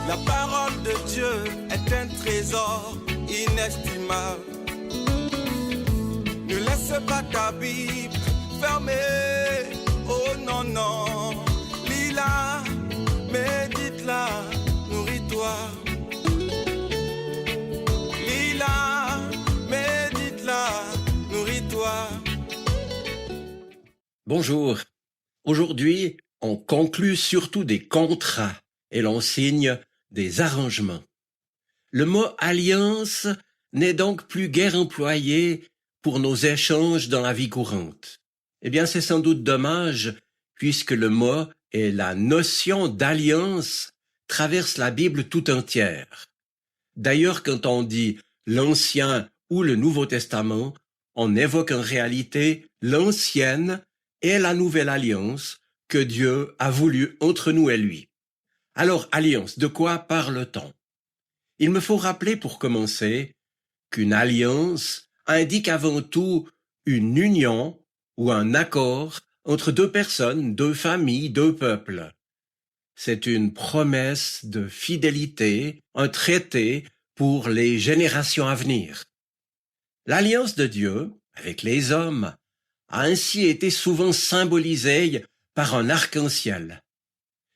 La parole de Dieu est un trésor inestimable. Ne laisse pas ta Bible fermée. Oh non, non. Lis-la, médite-la, nourris-toi. Lis-la, médite-la, nourris-toi. Bonjour. Aujourd'hui, on conclut surtout des contrats et l'on signe des arrangements. Le mot alliance n'est donc plus guère employé pour nos échanges dans la vie courante. Eh bien, c'est sans doute dommage, puisque le mot et la notion d'alliance traversent la Bible tout entière. D'ailleurs, quand on dit l'Ancien ou le Nouveau Testament, on évoque en réalité l'ancienne et la nouvelle alliance que Dieu a voulu entre nous et lui. Alors, alliance, de quoi parle-t-on? Il me faut rappeler pour commencer qu'une alliance indique avant tout une union ou un accord entre deux personnes, deux familles, deux peuples. C'est une promesse de fidélité, un traité pour les générations à venir. L'alliance de Dieu avec les hommes a ainsi été souvent symbolisée par un arc-en-ciel.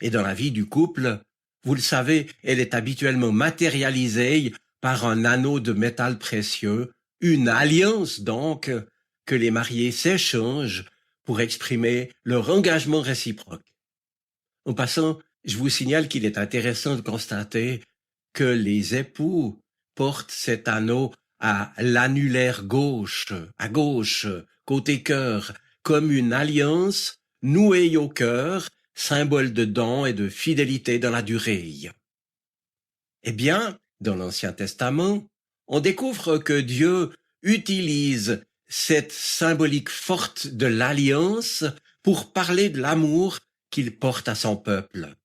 Et dans la vie du couple, vous le savez, elle est habituellement matérialisée par un anneau de métal précieux, une alliance donc que les mariés s'échangent pour exprimer leur engagement réciproque. En passant, je vous signale qu'il est intéressant de constater que les époux portent cet anneau à l'annulaire gauche, à gauche, côté cœur, comme une alliance nouée au cœur, symbole de don et de fidélité dans la durée. Eh bien, dans l'Ancien Testament, on découvre que Dieu utilise cette symbolique forte de l'alliance pour parler de l'amour qu'il porte à son peuple.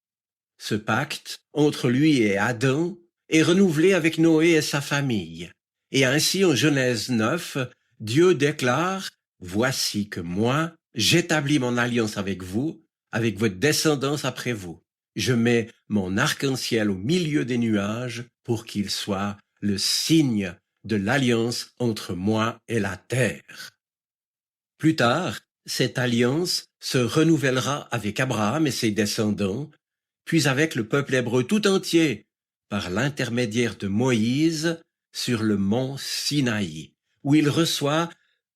Ce pacte entre lui et Adam est renouvelé avec Noé et sa famille. Et ainsi, en Genèse 9, Dieu déclare « Voici que moi, j'établis mon alliance avec vous, avec votre descendance après vous. Je mets mon arc-en-ciel au milieu des nuages pour qu'il soit le signe de l'alliance entre moi et la terre. » Plus tard, cette alliance se renouvellera avec Abraham et ses descendants, puis avec le peuple hébreu tout entier, par l'intermédiaire de Moïse sur le mont Sinaï, où il reçoit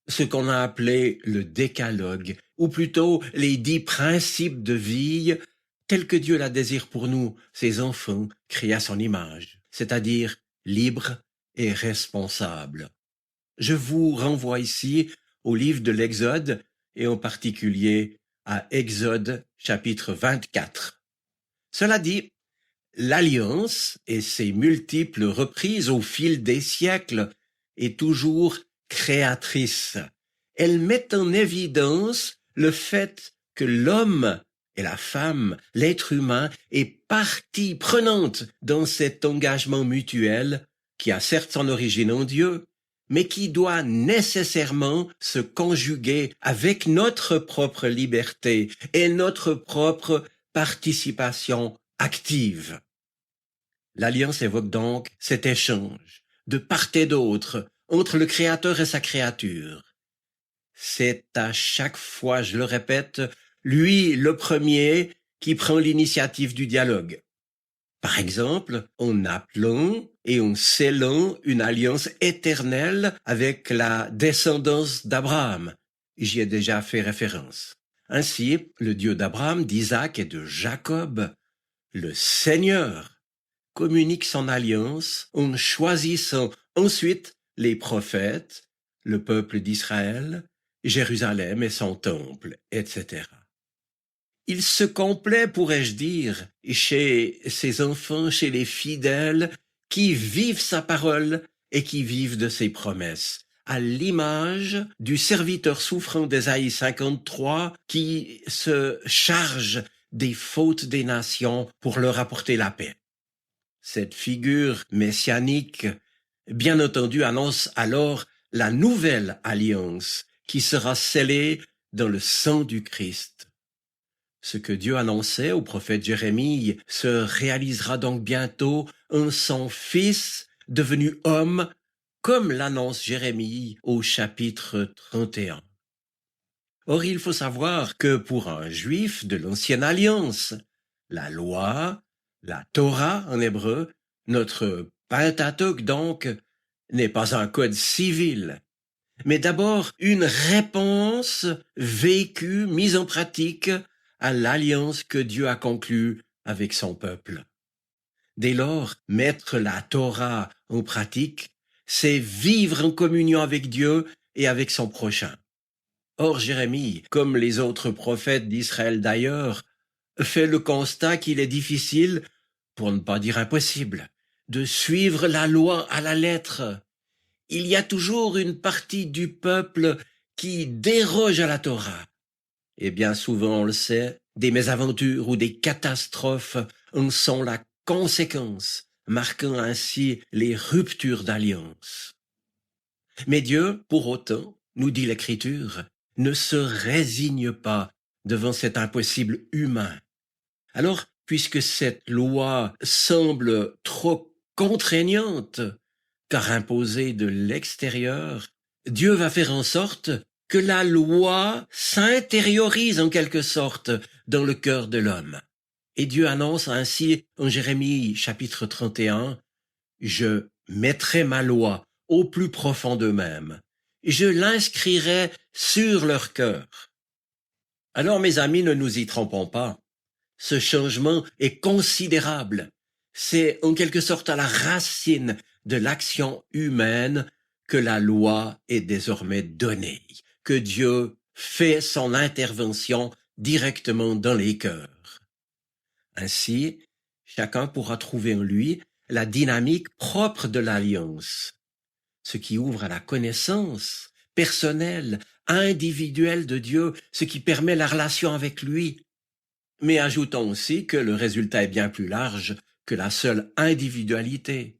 ce qu'on a appelé le décalogue, ou plutôt les 10 principes de vie tels que Dieu la désire pour nous, ses enfants, créés à son image, c'est-à-dire libres et responsables. Je vous renvoie ici au livre de l'Exode, et en particulier à Exode chapitre 24. Cela dit, l'alliance et ses multiples reprises au fil des siècles est toujours créatrice. Elle met en évidence le fait que l'homme et la femme, l'être humain, est partie prenante dans cet engagement mutuel qui a certes son origine en Dieu, mais qui doit nécessairement se conjuguer avec notre propre liberté et notre propre participation active. L'alliance évoque donc cet échange de part et d'autre entre le Créateur et sa créature. C'est à chaque fois, je le répète, lui le premier qui prend l'initiative du dialogue. Par exemple, en appelant et en scellant une alliance éternelle avec la descendance d'Abraham. J'y ai déjà fait référence. Ainsi, le Dieu d'Abraham, d'Isaac et de Jacob, le Seigneur, communique son alliance en choisissant ensuite les prophètes, le peuple d'Israël, Jérusalem et son temple, etc. Il se complaît, pourrais-je dire, chez ses enfants, chez les fidèles qui vivent sa parole et qui vivent de ses promesses, à l'image du serviteur souffrant d'Ésaïe 53 qui se charge des fautes des nations pour leur apporter la paix. Cette figure messianique, bien entendu, annonce alors la nouvelle alliance qui sera scellée dans le sang du Christ. Ce que Dieu annonçait au prophète Jérémie se réalisera donc bientôt en son Fils devenu homme, comme l'annonce Jérémie au chapitre 31. Or, il faut savoir que pour un juif de l'ancienne alliance, la loi, la Torah en hébreu, notre Pentateuque donc, n'est pas un code civil, mais d'abord une réponse vécue, mise en pratique à l'alliance que Dieu a conclue avec son peuple. Dès lors, mettre la Torah en pratique, c'est vivre en communion avec Dieu et avec son prochain. Or, Jérémie, comme les autres prophètes d'Israël d'ailleurs, fait le constat qu'il est difficile, pour ne pas dire impossible, de suivre la loi à la lettre. Il y a toujours une partie du peuple qui déroge à la Torah. Et bien souvent, on le sait, des mésaventures ou des catastrophes en sont la conséquence, marquant ainsi les ruptures d'alliance. Mais Dieu, pour autant, nous dit l'Écriture, ne se résigne pas devant cet impossible humain. Alors, puisque cette loi semble trop contraignante, car imposée de l'extérieur, Dieu va faire en sorte que la loi s'intériorise en quelque sorte dans le cœur de l'homme. Et Dieu annonce ainsi en Jérémie chapitre 31, « Je mettrai ma loi au plus profond d'eux-mêmes, je l'inscrirai sur leur cœur. » Alors mes amis, ne nous y trompons pas. Ce changement est considérable. C'est en quelque sorte à la racine de l'action humaine que la loi est désormais donnée, que Dieu fait son intervention directement dans les cœurs. Ainsi, chacun pourra trouver en lui la dynamique propre de l'alliance, ce qui ouvre à la connaissance personnelle, individuelle de Dieu, ce qui permet la relation avec lui. Mais ajoutons aussi que le résultat est bien plus large que la seule individualité.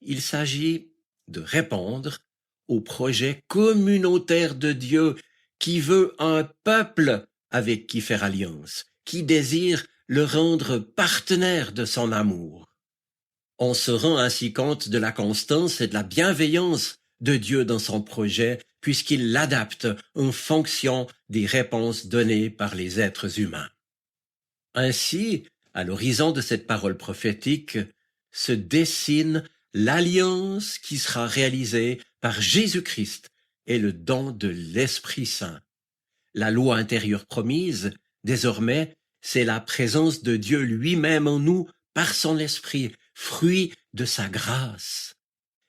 Il s'agit de répondre au projet communautaire de Dieu qui veut un peuple avec qui faire alliance, qui désire le rendre partenaire de son amour. On se rend ainsi compte de la constance et de la bienveillance de Dieu dans son projet, puisqu'il l'adapte en fonction des réponses données par les êtres humains. Ainsi, à l'horizon de cette parole prophétique, se dessine l'alliance qui sera réalisée par Jésus-Christ et le don de l'Esprit Saint. La loi intérieure promise, désormais, c'est la présence de Dieu lui-même en nous par son Esprit, fruit de sa grâce.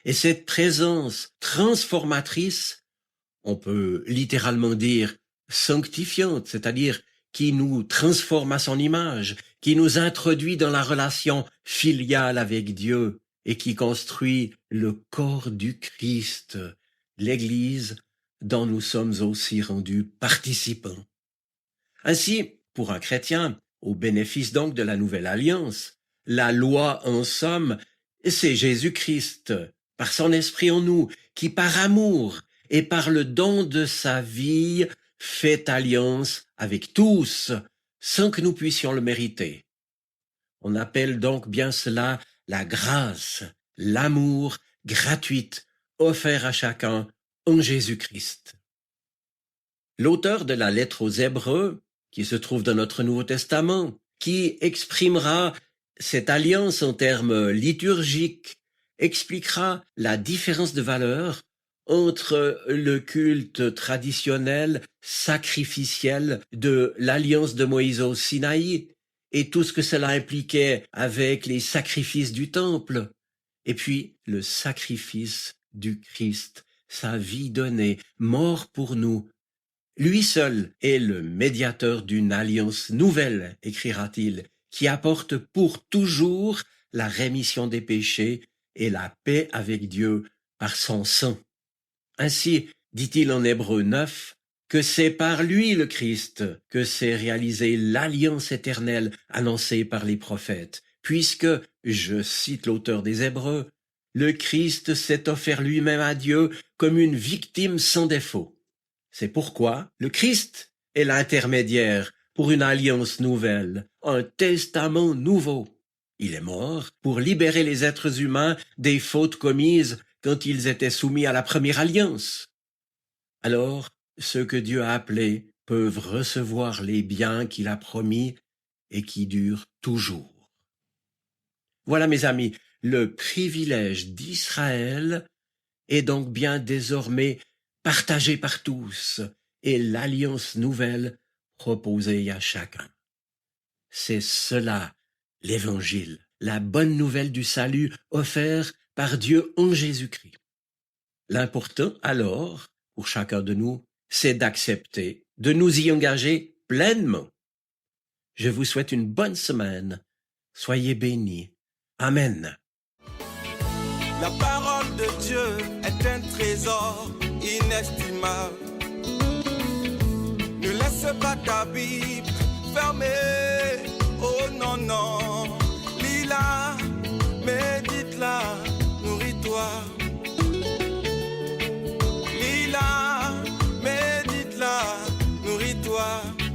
Et cette présence transformatrice, on peut littéralement dire sanctifiante, c'est-à-dire qui nous transforme à son image, qui nous introduit dans la relation filiale avec Dieu et qui construit le corps du Christ, l'Église dont nous sommes aussi rendus participants. Ainsi, pour un chrétien, au bénéfice donc de la nouvelle alliance, la loi en somme, c'est Jésus-Christ, par son esprit en nous, qui par amour et par le don de sa vie fait alliance avec tous, sans que nous puissions le mériter. On appelle donc bien cela la grâce, l'amour gratuite offert à chacun en Jésus-Christ. L'auteur de la lettre aux Hébreux, qui se trouve dans notre Nouveau Testament, qui exprimera cette alliance en termes liturgiques, expliquera la différence de valeur entre le culte traditionnel, sacrificiel de l'alliance de Moïse au Sinaï et tout ce que cela impliquait avec les sacrifices du temple, et puis le sacrifice du Christ, sa vie donnée, mort pour nous. Lui seul est le médiateur d'une alliance nouvelle, écrira-t-il, qui apporte pour toujours la rémission des péchés et la paix avec Dieu par son sang. Ainsi, dit-il en Hébreux 9, que c'est par lui le Christ que s'est réalisée l'alliance éternelle annoncée par les prophètes, puisque, je cite l'auteur des Hébreux, le Christ s'est offert lui-même à Dieu comme une victime sans défaut. C'est pourquoi le Christ est l'intermédiaire pour une alliance nouvelle, un testament nouveau. Il est mort pour libérer les êtres humains des fautes commises quand ils étaient soumis à la première alliance. Alors, ceux que Dieu a appelés peuvent recevoir les biens qu'il a promis et qui durent toujours. Voilà, mes amis, le privilège d'Israël est donc bien désormais partagé par tous et l'alliance nouvelle proposée à chacun. C'est cela, l'Évangile, la bonne nouvelle du salut offert par Dieu en Jésus-Christ. L'important alors, pour chacun de nous, c'est d'accepter, de nous y engager pleinement. Je vous souhaite une bonne semaine. Soyez bénis. Amen. La parole de Dieu est un trésor inestimable. Ne laisse pas ta Bible fermée. Oh non, non. Lis-la, médite-la, nourris-toi. Lis-la, médite-la, nourris-toi.